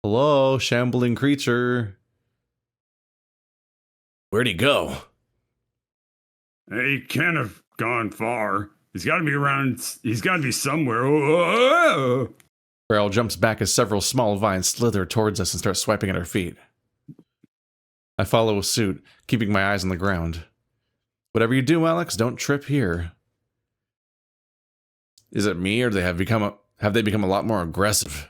Hello, shambling creature. Where'd he go? He can't have gone far. He's got to be around. He's got to be somewhere. Whoa. Raoul jumps back as several small vines slither towards us and start swiping at our feet. I follow suit, keeping my eyes on the ground. Whatever you do, Alex, don't trip here. Is it me, or have they become a lot more aggressive?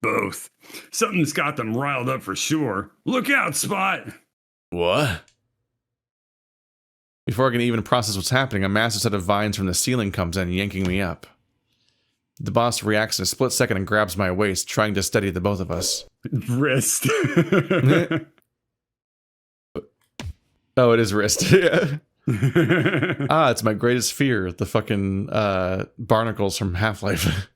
Both. Something's got them riled up for sure. Look out, Spot! What? Before I can even process what's happening, a massive set of vines from the ceiling comes in, yanking me up. The boss reacts in a split second and grabs my waist, trying to steady the both of us. Wrist. Oh, it is wrist. Yeah. It's my greatest fear. The fucking barnacles from Half-Life.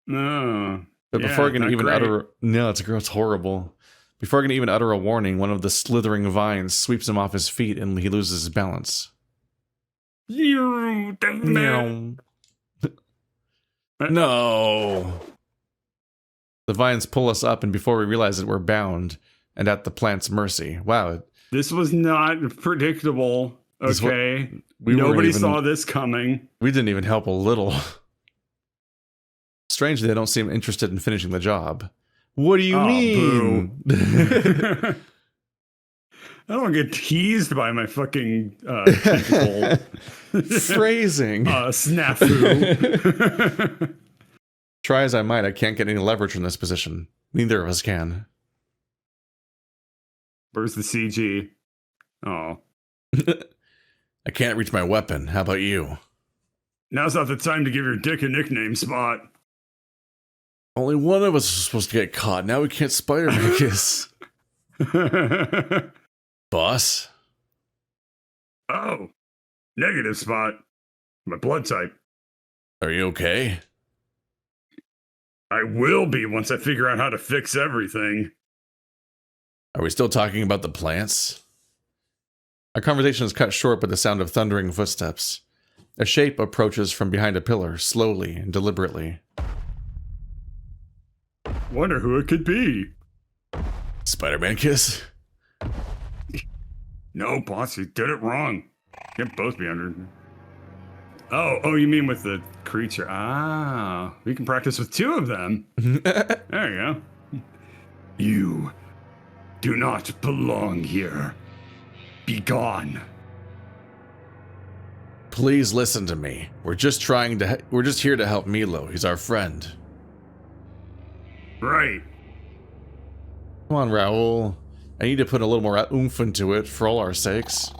No. But before I can even utter... No, it's horrible. Before I can even utter a warning, one of the slithering vines sweeps him off his feet and he loses his balance. You No. No. The vines pull us up, and before we realize it, we're bound and at the plant's mercy. Wow. This was not predictable. Okay. Nobody saw this coming. We didn't even help a little. Strangely, they don't seem interested in finishing the job. What do you mean? Boo. I don't get teased by my fucking people. Phrasing. Snafu. Try as I might, I can't get any leverage from this position. Neither of us can. Where's the CG? Oh. I can't reach my weapon. How about you? Now's not the time to give your dick a nickname, Spot. Only one of us is supposed to get caught. Now we can't Spider-Man kiss. Boss? Oh. Negative, Spot. My blood type. Are you okay? I will be once I figure out how to fix everything. Are we still talking about the plants? Our conversation is cut short by the sound of thundering footsteps. A shape approaches from behind a pillar, slowly and deliberately. Wonder who it could be. Spider-Man kiss? No, boss, you did it wrong. Can't both be under. Oh, you mean with the creature? Ah, we can practice with two of them. There you go. You do not belong here. Be gone. Please listen to me. We're just here to help Milo. He's our friend. Right. Come on, Raoul. I need to put a little more oomph into it for all our sakes.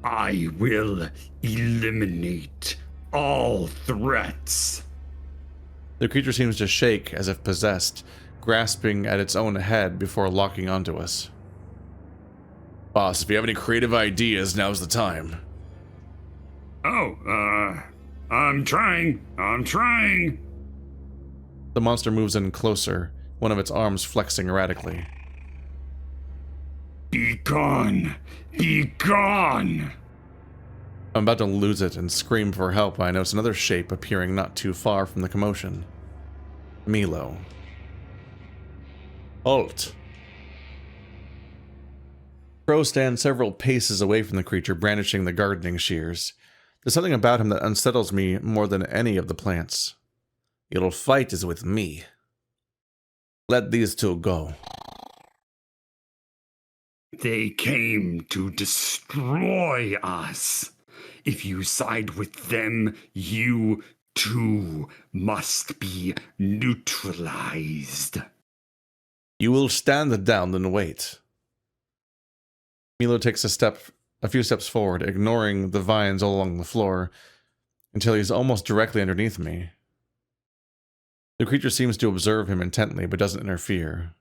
I will eliminate all threats. The creature seems to shake as if possessed, grasping at its own head before locking onto us. Boss, if you have any creative ideas, now's the time. Oh, I'm trying. The monster moves in closer, one of its arms flexing erratically. Be gone! Be gone! I'm about to lose it and scream for help when I notice another shape appearing not too far from the commotion. Milo. Halt! Crow stands several paces away from the creature, brandishing the gardening shears. There's something about him that unsettles me more than any of the plants. You'll fight is with me. Let these two go. They came to destroy us. If you side with them, you too must be neutralized. You will stand down and wait. Milo takes a few steps forward, ignoring the vines all along the floor, until he's almost directly underneath me. The creature seems to observe him intently, but doesn't interfere.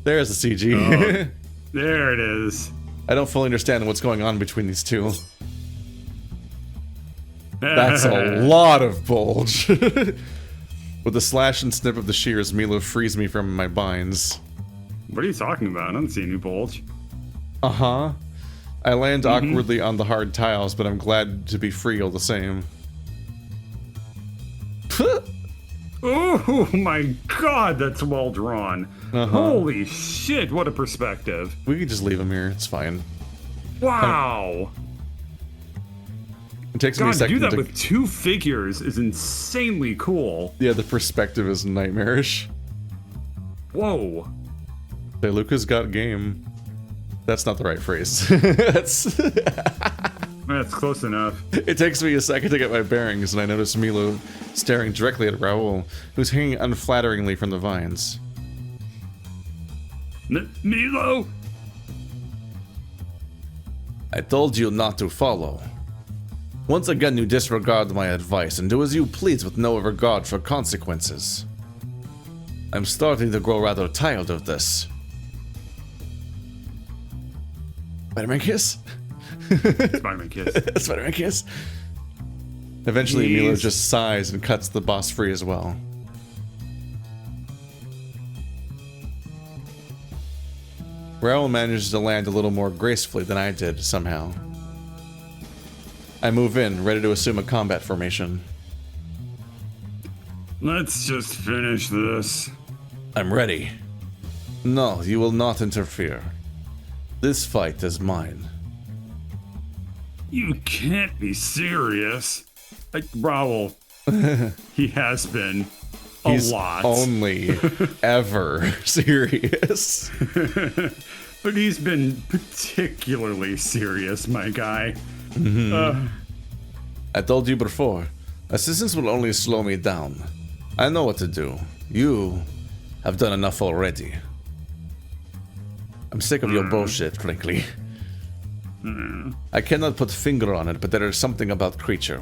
There's the CG. Oh, there it is. I don't fully understand what's going on between these two. That's a lot of bulge. With the slash and snip of the shears, Milo frees me from my binds. What are you talking about? I don't see any bulge. Uh-huh. I land awkwardly on the hard tiles, but I'm glad to be free all the same. Oh my god, that's well drawn. Holy shit, what a perspective. We can just leave him here. It's fine. Wow. It takes me a God, to second do that with 2 figures is insanely cool. Yeah, the perspective is nightmarish. Whoa. Hey, Luca's got game. That's not the right phrase. That's close enough. It takes me a second to get my bearings, and I notice Milo staring directly at Raoul, who's hanging unflatteringly from the vines. Milo? I told you not to follow. Once again, you disregard my advice and do as you please with no regard for consequences. I'm starting to grow rather tired of this. Spider-Man kiss? Spider-Man kiss. Spider-Man kiss. Eventually, Milo just sighs and cuts the boss free as well. Raoul manages to land a little more gracefully than I did, somehow. I move in, ready to assume a combat formation. Let's just finish this. I'm ready. No, you will not interfere. This fight is mine. You can't be serious. Raoul, he has been He's a lot. Only ever serious. But he's been particularly serious, my guy. I told you before, assistance will only slow me down. I know what to do. You have done enough already. I'm sick of your bullshit, frankly. I cannot put finger on it, but there is something about creature.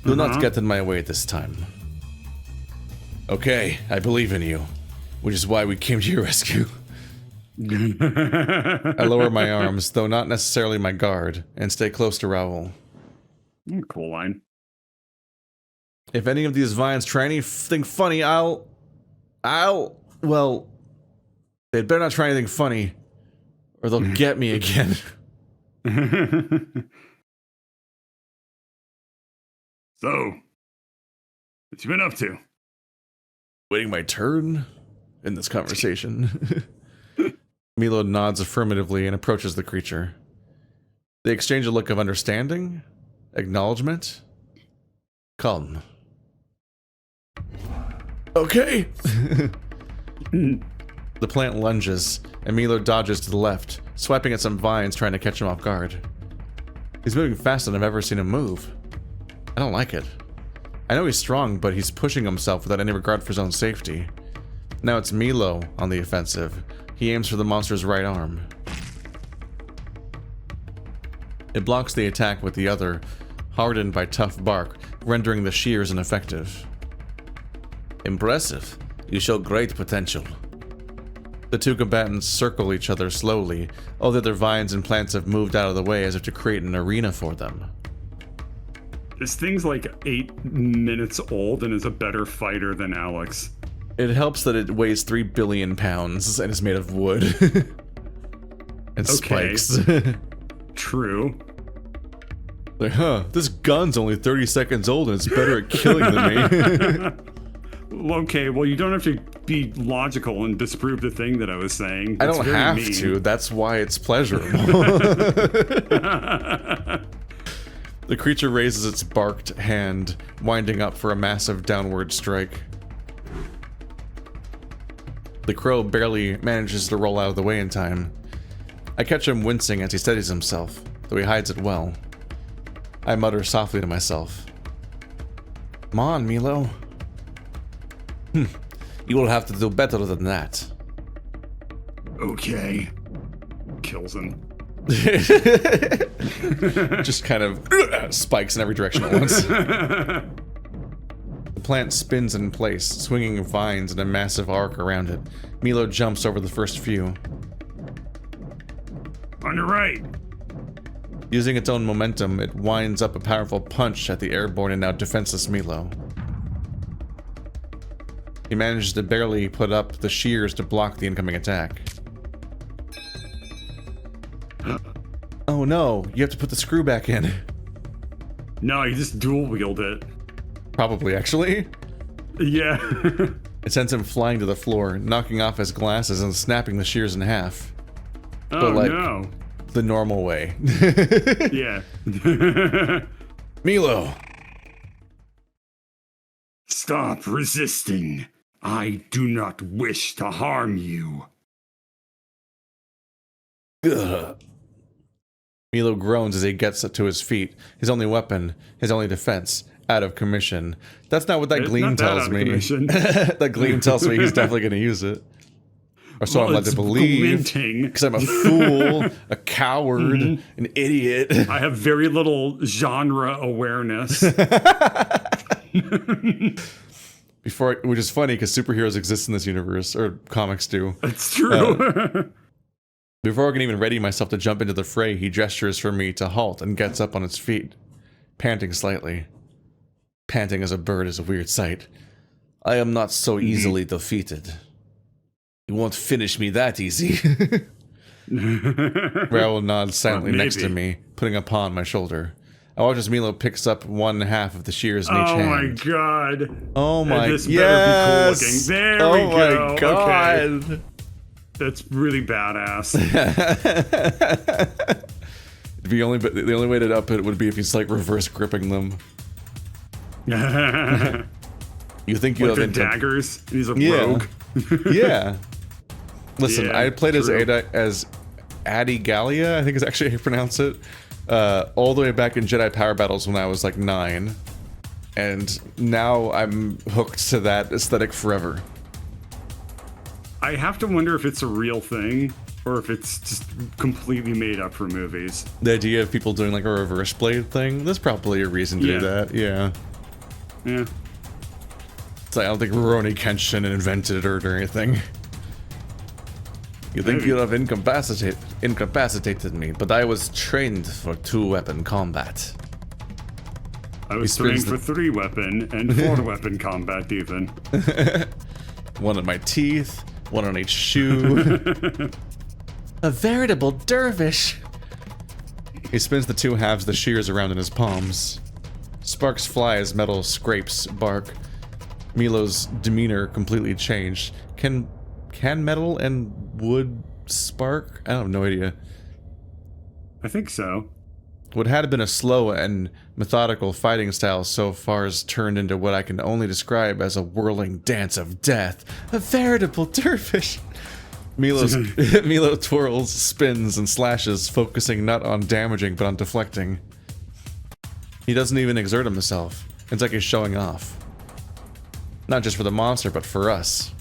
Do not get in my way this time. Okay, I believe in you, which is why we came to your rescue. I lower my arms, though not necessarily my guard, and stay close to Raoul. Cool line. If any of these vines try anything funny, well, they'd better not try anything funny, or they'll get me again. So, what you been up to? Waiting my turn in this conversation. Milo nods affirmatively and approaches the creature. They exchange a look of understanding, acknowledgement, calm. Okay. The plant lunges, and Milo dodges to the left, swiping at some vines trying to catch him off guard. He's moving faster than I've ever seen him move. I don't like it. I know he's strong, but he's pushing himself without any regard for his own safety. Now it's Milo on the offensive. He aims for the monster's right arm. It blocks the attack with the other, hardened by tough bark, rendering the shears ineffective. Impressive. You show great potential. The two combatants circle each other slowly, although their vines and plants have moved out of the way as if to create an arena for them. This thing's like 8 minutes old and is a better fighter than Alex. It helps that it weighs 3 billion pounds and is made of wood. And spikes. True. Like, this gun's only 30 seconds old and it's better at killing than me. Okay, well, you don't have to be logical and disprove the thing that I was saying. I don't have to. That's why it's pleasurable. The creature raises its barked hand, winding up for a massive downward strike. The crow barely manages to roll out of the way in time. I catch him wincing as he steadies himself, though he hides it well. I mutter softly to myself. Come on, Milo. You will have to do better than that. Okay. Kills him. Just kind of spikes in every direction at once. The plant spins in place, swinging vines in a massive arc around it. Milo jumps over the first few. On your right. Using its own momentum, it winds up a powerful punch at the airborne and now defenseless Milo. He manages to barely put up the shears to block the incoming attack. Oh no, you have to put the screw back in. No, you just dual wield it. Probably, actually. Yeah. It sends him flying to the floor, knocking off his glasses and snapping the shears in half. Oh, but, like, no. the normal way. Yeah. Milo! Stop resisting. I do not wish to harm you. Ugh. Milo groans as he gets to his feet. His only weapon, his only defense, out of commission. That's not what that gleam tells me. That gleam tells me he's definitely going to use it. Or so I'm led to believe. Because I'm a fool, a coward, an idiot. I have very little genre awareness. Which is funny because superheroes exist in this universe, or comics do. It's true. Before I can even ready myself to jump into the fray, he gestures for me to halt and gets up on his feet, panting slightly. Panting as a bird is a weird sight. I am not so easily defeated. You won't finish me that easy. Raoul nods silently next to me, putting a paw on my shoulder. I watch as Milo picks up one half of the shears in each hand. Oh my god. Oh my god. This better be cool looking. There we go. Oh my god. Okay. That's really badass. The only way to up it would be if he's like reverse gripping them. You think you like have the daggers? And he's a rogue. Yeah. Listen, Yeah, I played as Adi Gallia, I think is actually how you pronounce it, all the way back in Jedi Power Battles when I was like 9. And now I'm hooked to that aesthetic forever. I have to wonder if it's a real thing or if it's just completely made up for movies. The idea of people doing like a reverse blade thing, there's probably a reason to do that, yeah. Yeah. So I don't think Rurouni Kenshin invented it or anything. You think you have incapacitated me, but I was trained for 2-weapon combat. I was trained for 3-weapon and 4-weapon combat even. One on my teeth, one on each shoe. A veritable dervish. He spins the two halves of the shears around in his palms. Sparks fly as metal scrapes bark. Milo's demeanor completely changed. Can metal and wood spark? I have no idea. I think so. What had been a slow and methodical fighting style so far has turned into what I can only describe as a whirling dance of death. A veritable dervish. Milo twirls, spins, and slashes, focusing not on damaging but on deflecting. He doesn't even exert himself. It's like he's showing off. Not just for the monster, but for us.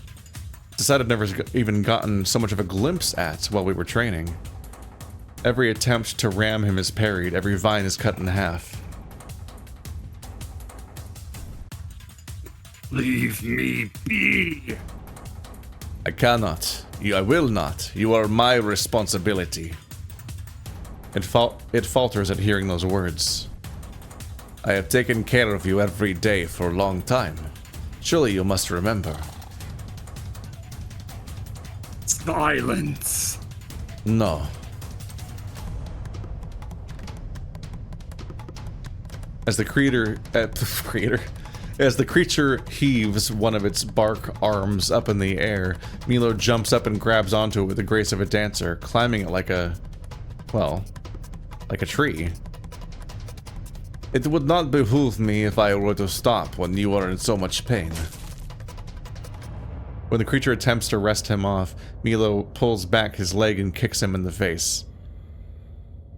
It's I've never even gotten so much of a glimpse at while we were training. Every attempt to ram him is parried, every vine is cut in half. Leave me be. I cannot. I will not. You are my responsibility. It falters at hearing those words. I have taken care of you every day for a long time. Surely you must remember. Silence. No. As the creature heaves one of its bark arms up in the air, Milo jumps up and grabs onto it with the grace of a dancer, climbing it like a tree. It would not behoove me if I were to stop when you are in so much pain. When the creature attempts to wrest him off, Milo pulls back his leg and kicks him in the face.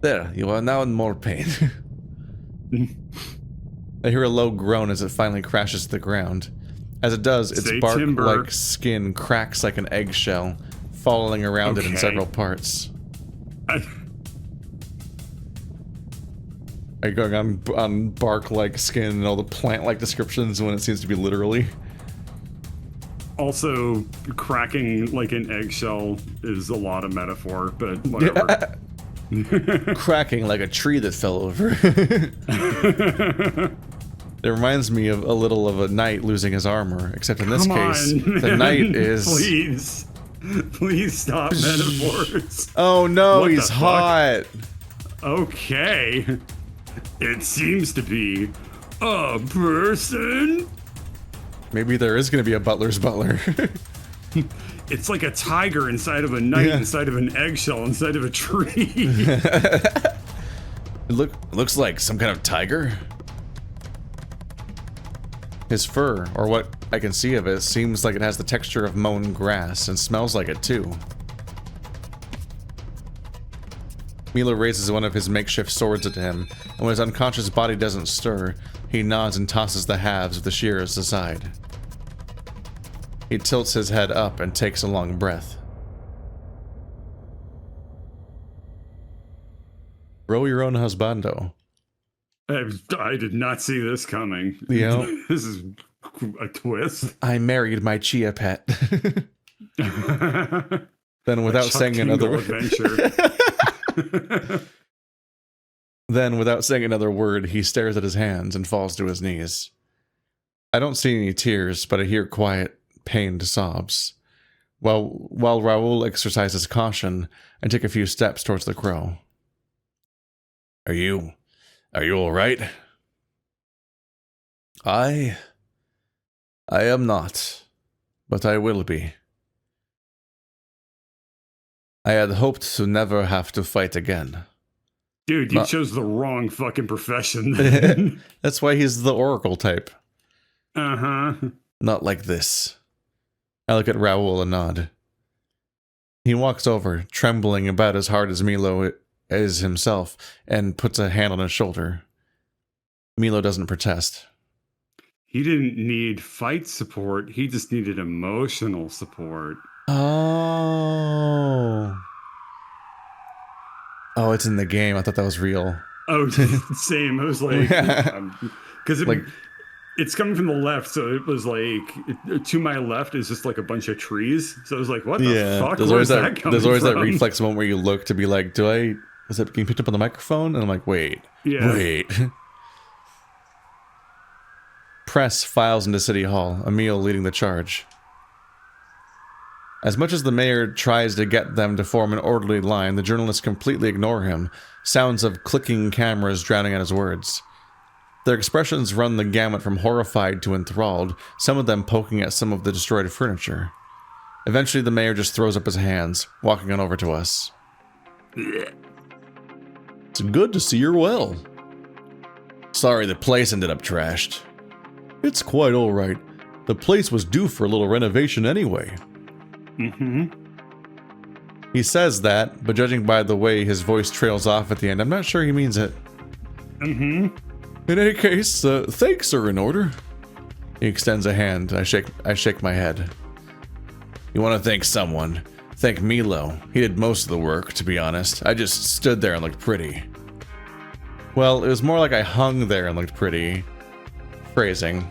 There, you are now in more pain. I hear a low groan as it finally crashes to the ground. As it does, its bark-like skin cracks like an eggshell, falling around it in several parts. Are you going on bark-like skin and all the plant-like descriptions when it seems to be literally? Also, cracking like an eggshell is a lot of metaphor, but whatever. Cracking like a tree that fell over. It reminds me of a little of a knight losing his armor, except in this case, the knight is... Please stop metaphors. Oh no, he's hot. Okay. It seems to be A person? Maybe there is going to be a butler's butler. It's like a tiger inside of a knight, inside of an eggshell, inside of a tree. It looks like some kind of tiger. His fur, or what I can see of it, seems like it has the texture of mown grass and smells like it too. Milo raises one of his makeshift swords at him, and when his unconscious body doesn't stir, he nods and tosses the halves of the shears aside. He tilts his head up and takes a long breath. Row your own husbando. I did not see this coming. You know, This is a twist. I married my Chia pet. Then without saying another adventure. Then without saying another word, he stares at his hands and falls to his knees. I don't see any tears, but I hear quiet, pained sobs. While Raoul exercises caution and take a few steps towards the crow. Are you all right? I am not, but I will be. I had hoped to never have to fight again. Dude, you chose the wrong fucking profession then. That's why he's the oracle type. Uh-huh. Not like this. I look at Raoul and nod. He walks over, trembling about as hard as Milo is himself, and puts a hand on his shoulder. Milo doesn't protest. He didn't need fight support, he just needed emotional support. Oh. Oh, it's in the game. I thought that was real. Oh, same. I was like, because it's coming from the left, so it was like to my left is just like a bunch of trees. So I was like, what the fuck? Where's that coming from? There's always that reflex moment where you look to be like, is it being picked up on the microphone? And I'm like, wait. Press files into City Hall, Emil leading the charge. As much as the mayor tries to get them to form an orderly line, the journalists completely ignore him, sounds of clicking cameras drowning out his words. Their expressions run the gamut from horrified to enthralled, some of them poking at some of the destroyed furniture. Eventually, the mayor just throws up his hands, walking on over to us. It's good to see you're well. Sorry the place ended up trashed. It's quite alright. The place was due for a little renovation anyway. He says that, but judging by the way his voice trails off at the end, I'm not sure he means it. In any case, thanks are in order. He extends a hand. I shake my head. You want to thank someone? Thank Milo. He did most of the work, to be honest. I just stood there and looked pretty. Well, it was more like I hung there and looked pretty. Phrasing.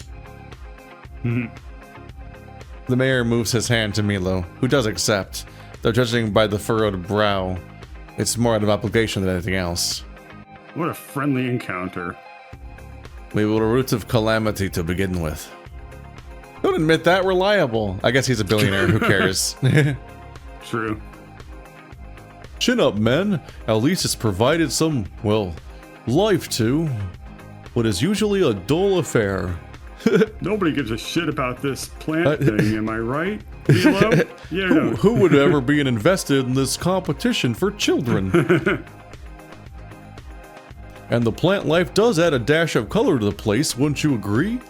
The mayor moves his hand to Milo, who does accept, though judging by the furrowed brow, it's more out of obligation than anything else. What a friendly encounter. We were a root of calamity to begin with. Don't admit that, reliable. I guess he's a billionaire, who cares? True. Chin up, men. At least it's provided some, well, life to what is usually a dull affair. Nobody gives a shit about this plant thing, am I right? Milo? Yeah. Who would ever be invested in this competition for children? And the plant life does add a dash of color to the place, wouldn't you agree?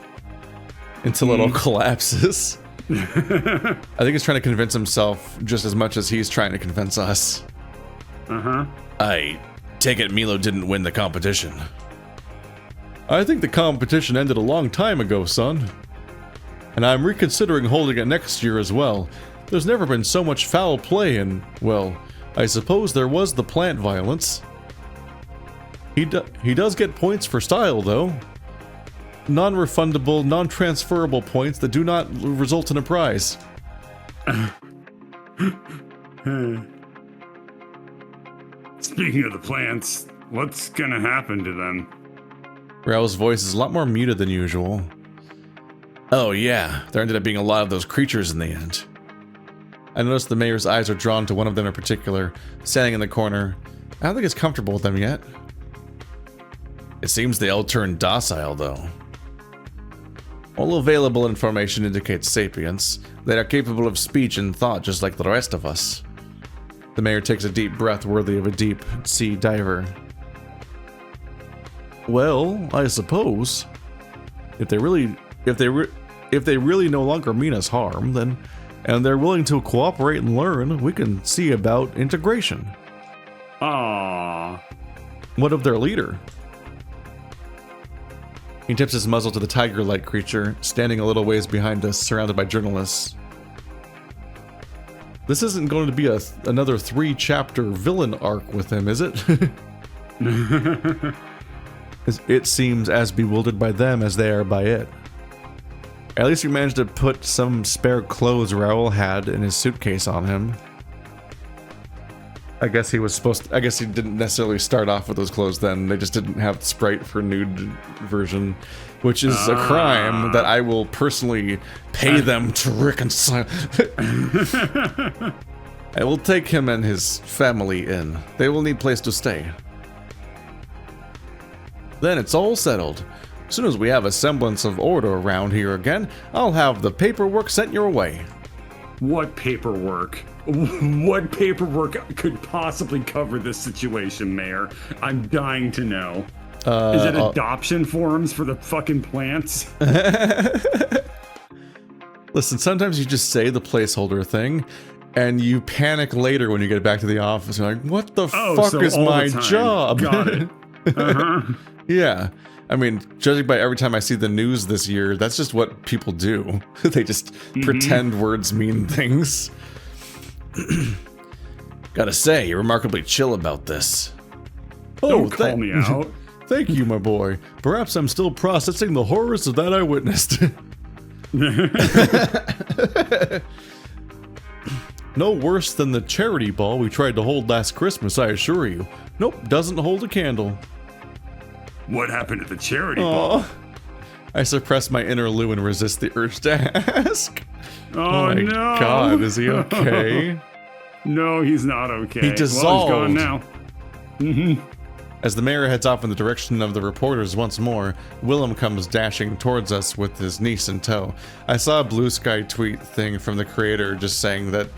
Until it all collapses. I think he's trying to convince himself just as much as he's trying to convince us. I take it Milo didn't win the competition. I think the competition ended a long time ago, son. And I'm reconsidering holding it next year as well. There's never been so much foul play and, well, I suppose there was the plant violence. He does get points for style, though. Non-refundable, non-transferable points that do not result in a prize. Speaking of the plants, what's gonna happen to them? Raoul's voice is a lot more muted than usual. Oh yeah, there ended up being a lot of those creatures in the end. I noticed the mayor's eyes are drawn to one of them in particular, standing in the corner. I don't think he's comfortable with them yet. It seems they all turned docile, though. All available information indicates sapience. They are capable of speech and thought just like the rest of us. The mayor takes a deep breath worthy of a deep sea diver. Well, I suppose if they really no longer mean us harm, then and they're willing to cooperate and learn, we can see about integration. Aww. What of their leader? He tips his muzzle to the tiger-like creature, standing a little ways behind us, surrounded by journalists. This isn't going to be another 3-chapter villain arc with him, is it? It seems as bewildered by them as they are by it. At least we managed to put some spare clothes Raoul had in his suitcase on him. I guess he didn't necessarily start off with those clothes then. They just didn't have Sprite for nude version, which is a crime that I will personally pay them to reconcile. I will take him and his family in. They will need place to stay. Then it's all settled. As soon as we have a semblance of order around here again, I'll have the paperwork sent your way. What paperwork? What paperwork could possibly cover this situation, Mayor? I'm dying to know. Is it adoption forms for the fucking plants? Listen, sometimes you just say the placeholder thing, and you panic later when you get back to the office. You're like, what the fuck is my job? Got it. Uh-huh. Yeah. I mean, judging by every time I see the news this year, that's just what people do. They just pretend words mean things. Gotta say, you're remarkably chill about this. Don't call me out. Thank you, my boy. Perhaps I'm still processing the horrors of that I witnessed. No worse than the charity ball we tried to hold last Christmas, I assure you. Nope, doesn't hold a candle. What happened at the charity ball? I suppress my inner Lou and resist the urge to ask. Oh my no. God, is he okay? No, he's not okay. He dissolved. Well, he's gone now. As the mayor heads off in the direction of the reporters once more, Willem comes dashing towards us with his niece in tow. I saw a Blue Sky tweet thing from the creator just saying that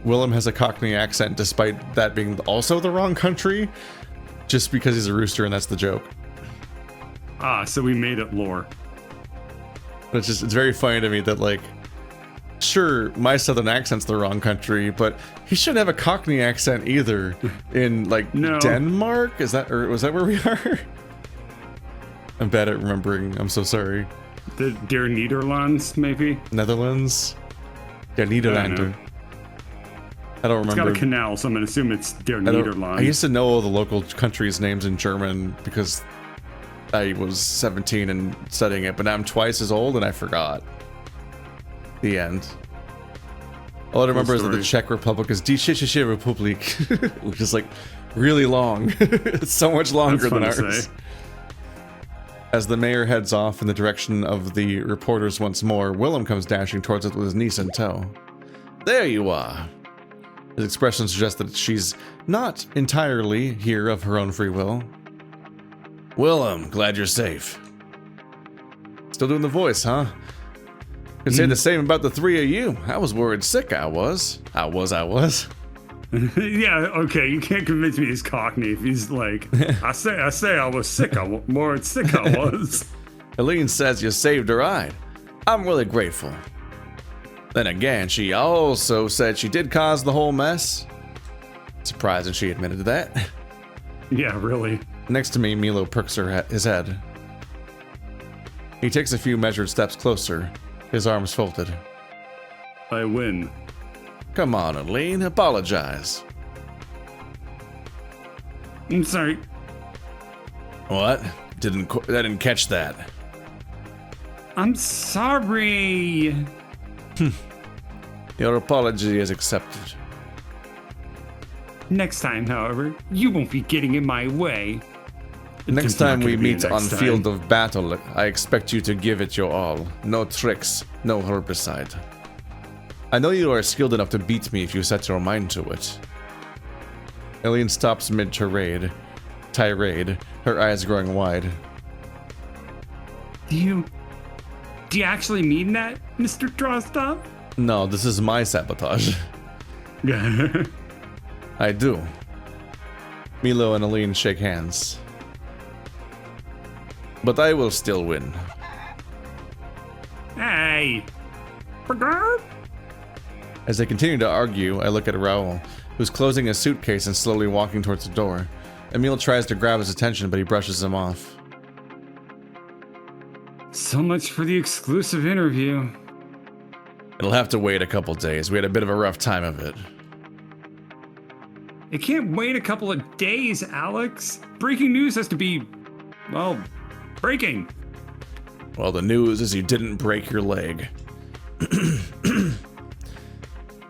Willem has a Cockney accent despite that being also the wrong country, just because he's a rooster and that's the joke. Ah, so we made it lore. It's very funny to me that, like, sure, my southern accent's the wrong country, but he shouldn't have a Cockney accent either in, like, Denmark? Was that where we are? I'm bad at remembering. I'm so sorry. The Der Nederlands, maybe? Netherlands? Der Nederlander. I don't remember. It's got a canal, so I'm gonna assume it's Der Nederlands. I used to know all the local countries' names in German because I was 17 and studying it, but now I'm twice as old and I forgot. The end. All I remember is that the Czech Republic is Die Tschechische Republik, which is like really long. It's so much longer than ours. As the mayor heads off in the direction of the reporters once more, Willem comes dashing towards us with his niece in tow. There you are. His expression suggests that she's not entirely here of her own free will. Willem, glad you're safe. Still doing the voice, huh? Could say the same about the three of you. I was worried sick I was. I was. Yeah, okay, you can't convince me he's Cockney if he's like, I say I was sick, more sick I was. Eline says you saved her ride. I'm really grateful. Then again, she also said she did cause the whole mess. Surprising she admitted to that. Yeah, really. Next to me, Milo perks his head. He takes a few measured steps closer, his arms folded. I win. Come on, Eline, apologize. I'm sorry. What? I didn't catch that. I'm sorry. Your apology is accepted. Next time, however, you won't be getting in my way. Next time we meet on field of battle, I expect you to give it your all. No tricks, no herbicide. I know you are skilled enough to beat me if you set your mind to it. Eline stops mid-tirade, her eyes growing wide. Do Do you actually mean that, Mr. Drozdov? No, this is my sabotage. I do. Milo and Eline shake hands. But I will still win. Hey! As they continue to argue, I look at Raoul, who's closing his suitcase and slowly walking towards the door. Emil tries to grab his attention, but he brushes him off. So much for the exclusive interview. It'll have to wait a couple days. We had a bit of a rough time of it. It can't wait a couple of days, Alex. Breaking news has to be, well, breaking. Well, the news is you didn't break your leg.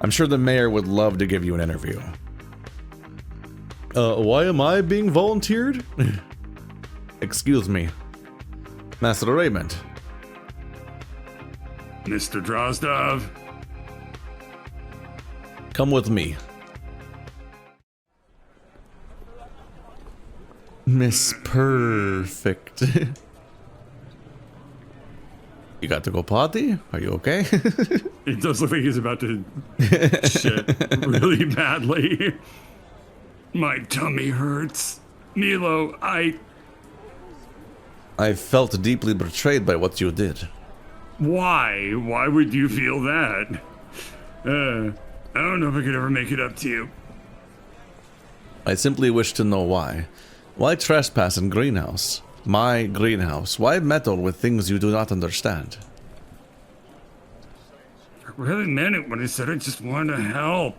I'm sure the mayor would love to give you an interview. Why am I being volunteered? Excuse me. Master Raymond. Mr. Drozdov. Come with me. Miss Perfect. You got to go potty? Are you okay? It does look like he's about to shit really badly. My tummy hurts. Milo, I felt deeply betrayed by what you did. Why? Why would you feel that? I don't know if I could ever make it up to you. I simply wish to know why. Why trespass in greenhouse? My greenhouse. Why meddle with things you do not understand? I really meant it when I said I just wanted to help.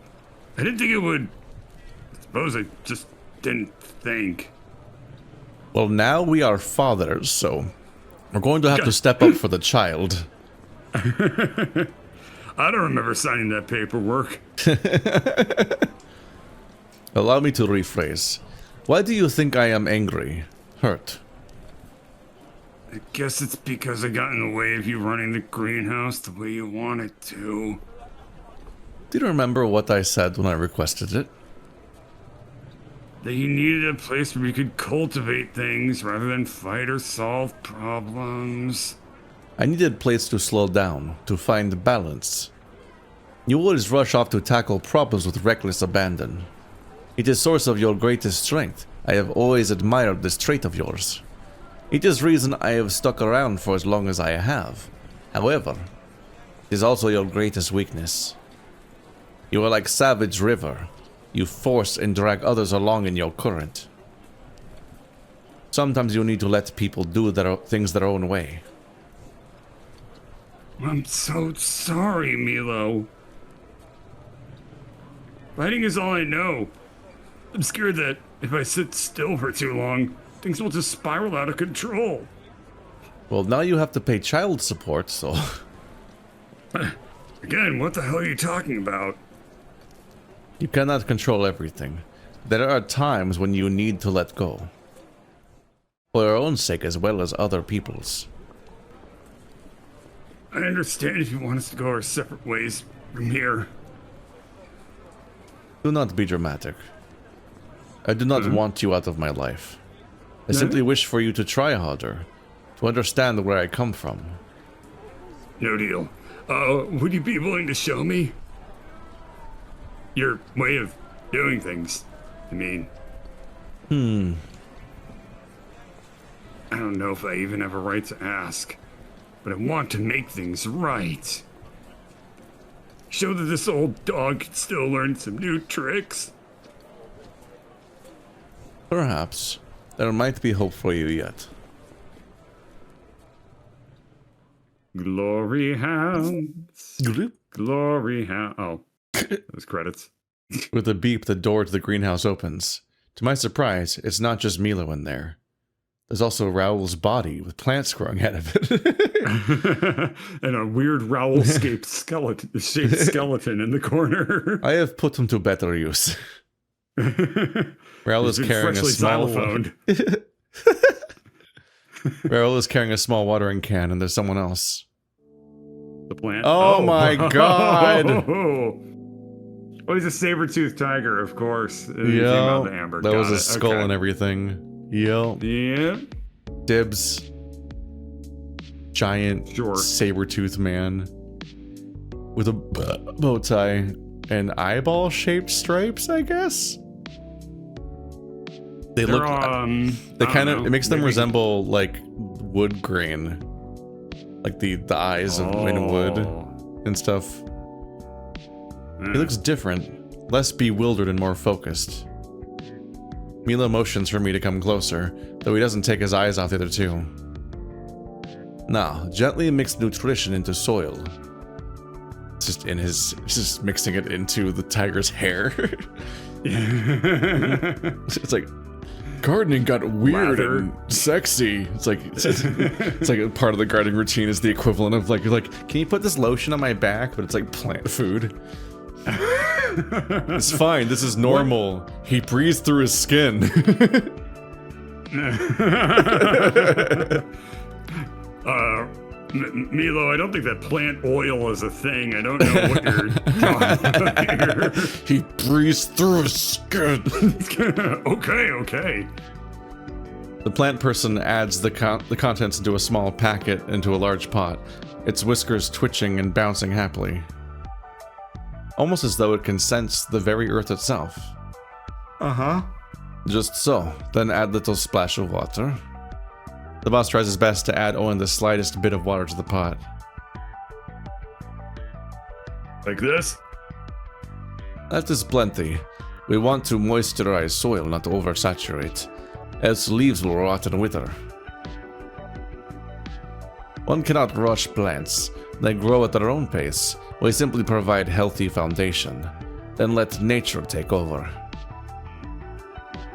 I didn't think it would. I suppose I just didn't think. Well, now we are fathers, so we're going to have to step up for the child. I don't remember signing that paperwork. Allow me to rephrase. Why do you think I am angry? Hurt? I guess it's because I got in the way of you running the greenhouse the way you wanted to. Do you remember what I said when I requested it? That you needed a place where you could cultivate things rather than fight or solve problems. I needed a place to slow down, to find balance. You always rush off to tackle problems with reckless abandon. It is source of your greatest strength. I have always admired this trait of yours. It is reason I have stuck around for as long as I have. However, it is also your greatest weakness. You are like Savage River. You force and drag others along in your current. Sometimes you need to let people do things their own way. I'm so sorry, Milo. Fighting is all I know. I'm scared that if I sit still for too long, things will just spiral out of control. Well, now you have to pay child support, so... Again, what the hell are you talking about? You cannot control everything. There are times when you need to let go. For your own sake as well as other people's. I understand if you want us to go our separate ways from here. Do not be dramatic. I do not want you out of my life. I simply wish for you to try harder, to understand where I come from. No deal. Would you be willing to show me your way of doing things? I mean... I don't know if I even have a right to ask, but I want to make things right. Show that this old dog can still learn some new tricks. Perhaps. There might be hope for you yet. Glory Hounds. Glory Hounds. Oh, those credits. With a beep, the door to the greenhouse opens. To my surprise, it's not just Milo in there. There's also Raoul's body with plants growing out of it. And a weird Raoul-shaped skeleton in the corner. I have put him to better use. Raoul is carrying a small Raoul is carrying a small watering can, and there's someone else. The plant. Oh my god! Well, he's a saber-toothed tiger, of course. Yeah, that that was a skull and everything. Yep. Yeah. Dibs. giant saber-toothed man with a bow tie and eyeball-shaped stripes, I guess. They look. They kind of. It makes them resemble like wood grain, like the eyes of in wood and stuff. He looks different, less bewildered and more focused. Milo motions for me to come closer, though he doesn't take his eyes off the other two. Now, gently mix nutrition into soil. It's just mixing it into the tiger's hair. It's like gardening got weird and sexy. It's like a part of the gardening routine is the equivalent of like, can you put this lotion on my back? But it's like plant food. It's fine. This is normal. What? He breathes through his skin. Milo, I don't think that plant oil is a thing. I don't know what you're talking about here. He breathes through his skin. Okay. The plant person adds the contents into a small packet into a large pot, its whiskers twitching and bouncing happily. Almost as though it can sense the very earth itself. Uh-huh. Just so. Then add a little splash of water. The boss tries his best to add only the slightest bit of water to the pot. Like this? That is plenty. We want to moisturize soil, not oversaturate, else leaves will rot and wither. One cannot rush plants. They grow at their own pace. We simply provide healthy foundation, then let nature take over.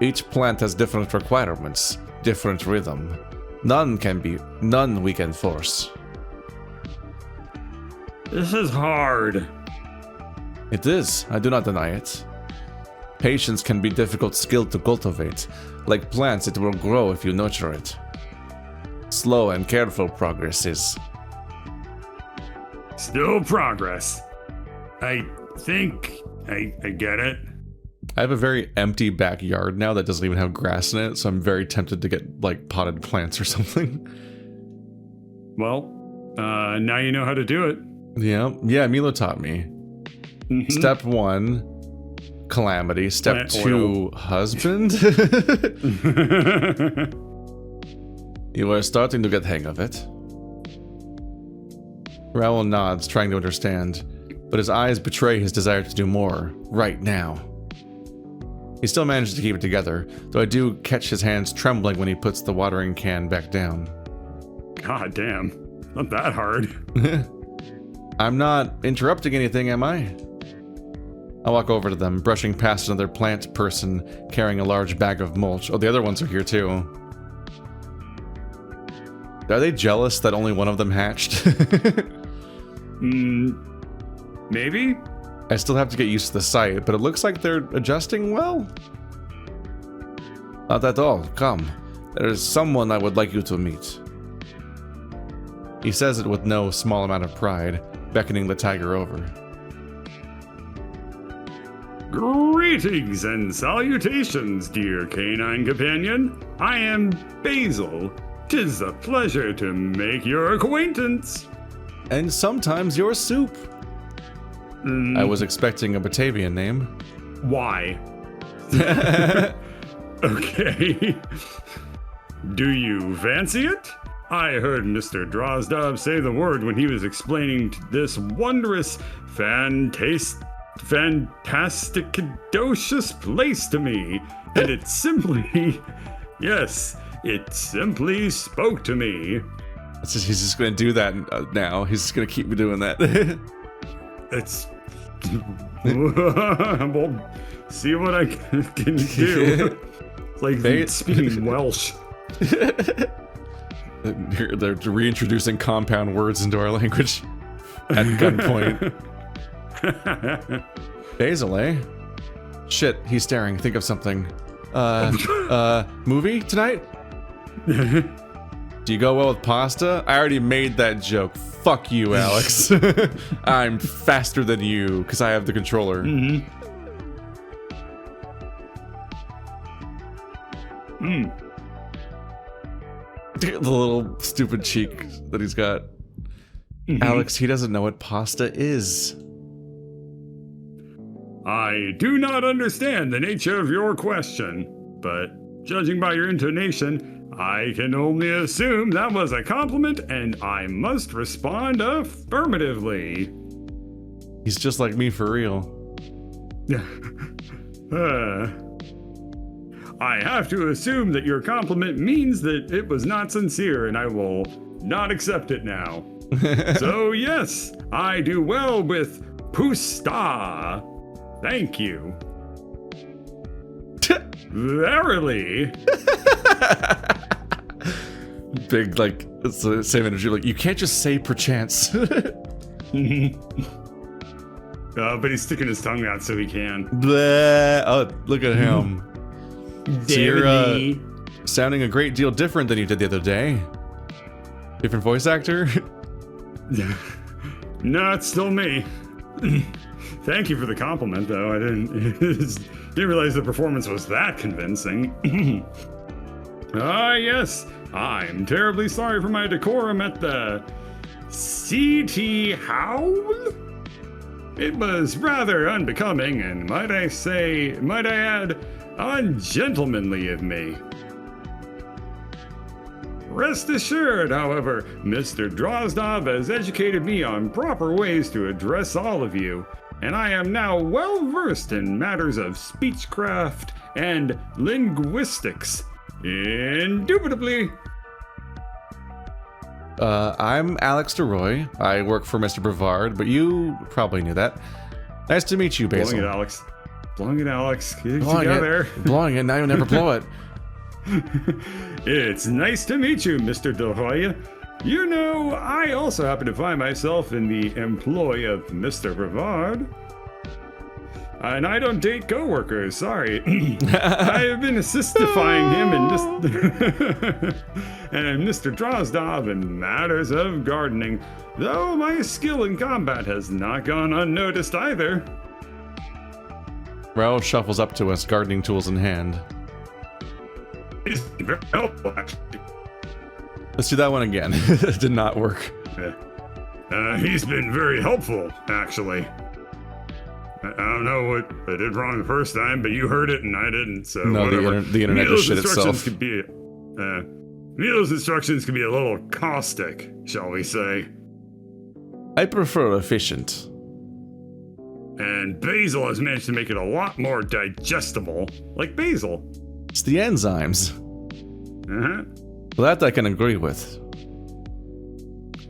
Each plant has different requirements, different rhythm. None we can force. This is hard. It is, I do not deny it. Patience can be difficult skill to cultivate. Like plants, it will grow if you nurture it. Slow and careful progress is. Still progress. I think I get it. I have a very empty backyard now that doesn't even have grass in it, so I'm very tempted to get, like, potted plants or something. Well, now you know how to do it. Yeah, Milo taught me. Mm-hmm. Step 1, calamity. Step 2, husband. You are starting to get hang of it. Raoul nods, trying to understand, but his eyes betray his desire to do more, right now. He still manages to keep it together, though I do catch his hands trembling when he puts the watering can back down. God damn, not that hard. I'm not interrupting anything, am I? I walk over to them, brushing past another plant person carrying a large bag of mulch. Oh, the other ones are here too. Are they jealous that only one of them hatched? Maybe? I still have to get used to the sight, but it looks like they're adjusting well. Not at all. Come. There is someone I would like you to meet. He says it with no small amount of pride, beckoning the tiger over. Greetings and salutations, dear canine companion. I am Basil. 'Tis a pleasure to make your acquaintance. And sometimes your soup. I was expecting a Batavian name. Why? Okay. Do you fancy it? I heard Mr. Drozdov say the word when he was explaining this wondrous, fantasticadocious place to me. And it simply, yes, it simply spoke to me. He's just going to do that now. He's just going to keep me doing that. It's... We'll see what I can do. It's like speaking Welsh. They're reintroducing compound words into our language at gunpoint. Basil, eh? Shit, he's staring. Think of something. Movie tonight? Do you go well with pasta? I already made that joke. Fuck you, Alex. I'm faster than you because I have the controller. The little stupid cheek that he's got. Alex, he doesn't know what pasta is. I do not understand the nature of your question, but judging by your intonation, I can only assume that was a compliment and I must respond affirmatively. He's just like me for real. I have to assume that your compliment means that it was not sincere and I will not accept it now. So yes, I do well with pusta. Thank you. Verily. Big, like, it's the same energy. Like, you can't just say perchance. But he's sticking his tongue out so he can. Bleh. Oh, look at him. So you're sounding a great deal different than you did the other day. Different voice actor? No, it's still me. Thank you for the compliment, though. I didn't realize the performance was that convincing. Yes. I'm terribly sorry for my decorum at the CT Howl. It was rather unbecoming and, might I add, ungentlemanly of me. Rest assured, however, Mr. Drozdov has educated me on proper ways to address all of you, and I am now well versed in matters of speechcraft and linguistics. Indubitably. I'm Alex DeRoy. I work for Mr. Brevard, but you probably knew that. Nice to meet you, Basil. Blowing it, Alex. Blowing it, Alex. Get it together. Blowing it, now you'll never blow it. It's nice to meet you, Mr. DeRoy. You know, I also happen to find myself in the employ of Mr. Brevard. And I don't date coworkers, sorry. I have been assistifying him and Mr. Drozdov in matters of gardening, though my skill in combat has not gone unnoticed either. Raoul shuffles up to us, gardening tools in hand. He's been very helpful, actually. Let's do that one again. It did not work. He's been very helpful, actually. I don't know what I did wrong the first time, but you heard it and I didn't, so no, whatever. the internet just shit itself. Milo's instructions can be a little caustic, shall we say. I prefer efficient. And Basil has managed to make it a lot more digestible, like basil. It's the enzymes. Uh-huh. Well, that I can agree with.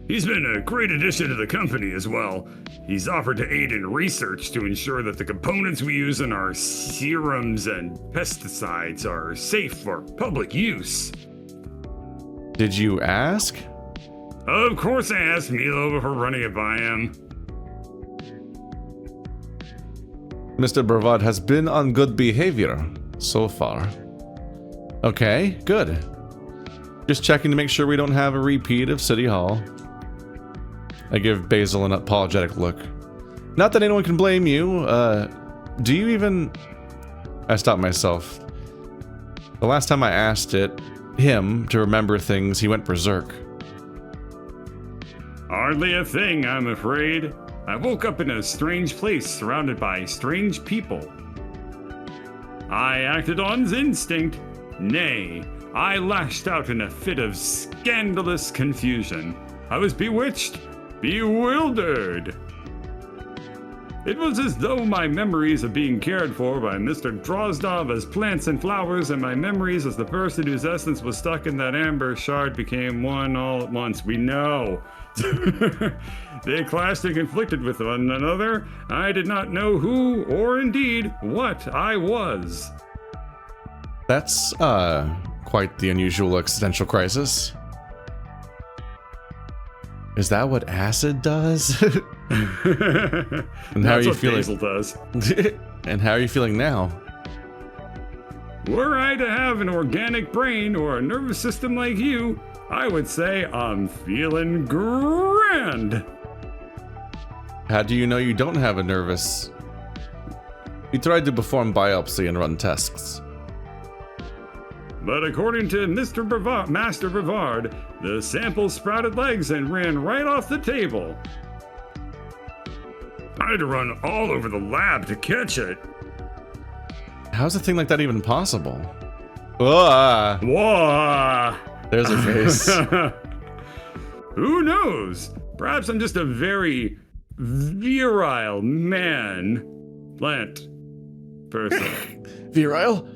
He's been a great addition to the company as well. He's offered to aid in research to ensure that the components we use in our serums and pesticides are safe for public use. Did you ask? Of course I asked Milo before running it by him. Mr. Brevard has been on good behavior so far. Okay, good. Just checking to make sure we don't have a repeat of City Hall. I give Basil an apologetic look. Not that anyone can blame you. Do you even... I stopped myself. The last time I asked him to remember things, he went berserk. Hardly a thing, I'm afraid. I woke up in a strange place surrounded by strange people. I acted on instinct. Nay, I lashed out in a fit of scandalous confusion. I was bewitched, bewildered. It was as though my memories of being cared for by Mr. Drozdov as plants and flowers and my memories as the person whose essence was stuck in that amber shard became one all at once. We know. They clashed and conflicted with one another. I did not know who or indeed what I was. That's, quite the unusual existential crisis. Is that what acid does? And how are you feeling? Basil does. And how are you feeling now? Were I to have an organic brain or a nervous system like you, I would say I'm feeling grand. How do you know you don't have a nervous? We tried to perform biopsy and run tests. but according to Master Brevard, the sample sprouted legs and ran right off the table. I had to run all over the lab to catch it. How's a thing like that even possible? Whoa! Whoa! There's a face. Who knows? Perhaps I'm just a very virile plant person. Virile?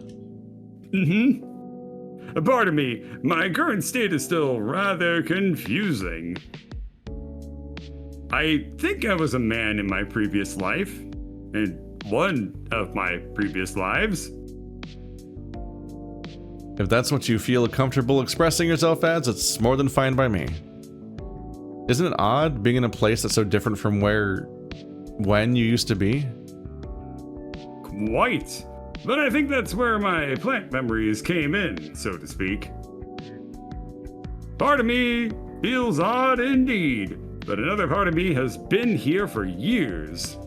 Mm-hmm. Pardon me, my current state is still rather confusing. I think I was a man in my previous life, in one of my previous lives. If that's what you feel comfortable expressing yourself as, it's more than fine by me. Isn't it odd being in a place that's so different from when you used to be? Quite. But I think that's where my plant memories came in, so to speak. Part of me feels odd indeed, but another part of me has been here for years.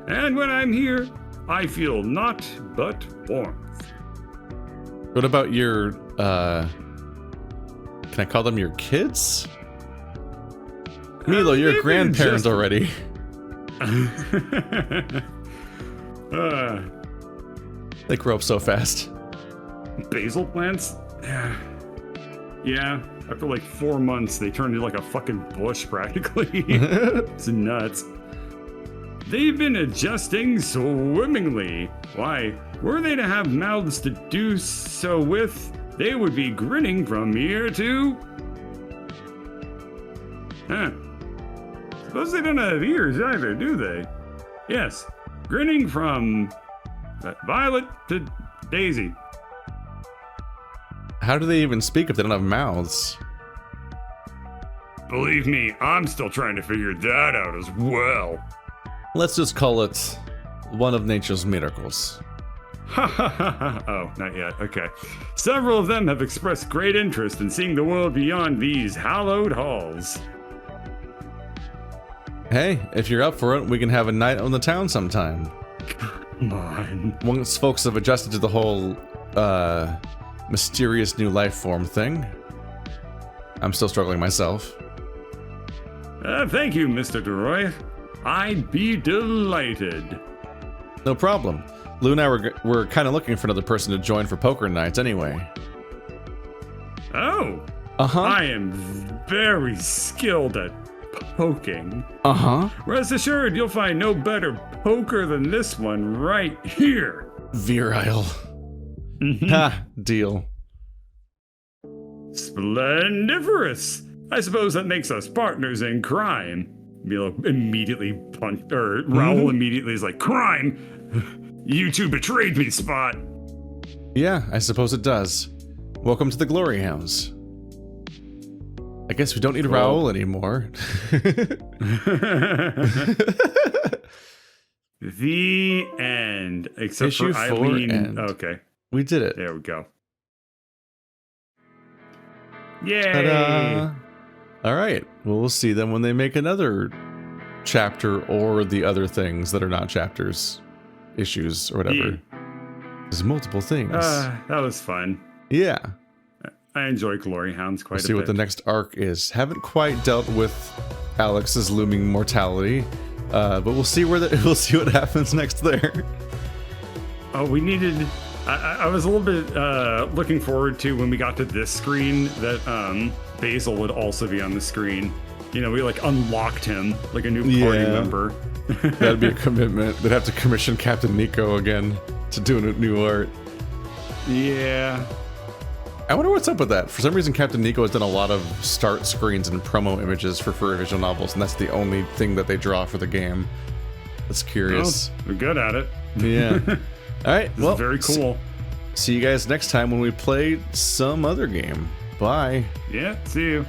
And when I'm here, I feel naught but warmth. What about your, can I call them your kids? Milo, you're a grandparent already. They grow up so fast. Basil plants? Yeah, after like 4 months, they turn into like a fucking bush practically. It's nuts. They've been adjusting swimmingly. Why, were they to have mouths to do so with, they would be grinning from ear to... Huh. Suppose they don't have ears either, do they? Yes, grinning from Violet to Daisy. How do they even speak if they don't have mouths? Believe me, I'm still trying to figure that out as well. Let's just call it one of nature's miracles. Ha ha ha ha. Oh, not yet. Okay. Several of them have expressed great interest in seeing the world beyond these hallowed halls. Hey, if you're up for it, we can have a night on the town sometime. Come on. Once folks have adjusted to the whole, mysterious new life form thing. I'm still struggling myself. Thank you, Mr. DeRoy. I'd be delighted. No problem. Lou and I were kind of looking for another person to join for poker nights anyway. Oh. Uh-huh. I am very skilled at poking. Uh-huh. Rest assured, you'll find no better poker than this one right here. Virile. Mm-hmm. Ha, deal. Splendiferous. I suppose that makes us partners in crime. Milo immediately punched, or Raoul immediately is like, crime! You two betrayed me, Spot. Yeah, I suppose it does. Welcome to the Glory Hounds. I guess we don't need Raoul anymore. The end. Except Issue for 4 Eline. end. Okay. We did it. There we go. Yay! Ta-da! All right. Well, we'll see them when they make another chapter or the other things that are not chapters, issues, or whatever. Yeah. There's multiple things. That was fun. Yeah. I enjoy Glory Hounds quite We'll see a bit. what the next arc is. Haven't quite dealt with Alex's looming mortality, but we'll see we'll see what happens next there. Oh, we needed. I was a little bit looking forward to when we got to this screen that Basil would also be on the screen. You know, we like unlocked him like a new party member. That'd be a commitment. They'd have to commission Captain Nico again to do new art. Yeah. I wonder what's up with that. For some reason, Captain Nico has done a lot of start screens and promo images for furry visual novels, and that's the only thing that they draw for the game. That's curious. Well, we're good at it. Yeah. All right. This is very cool. See you guys next time when we play some other game. Bye. Yeah, see you.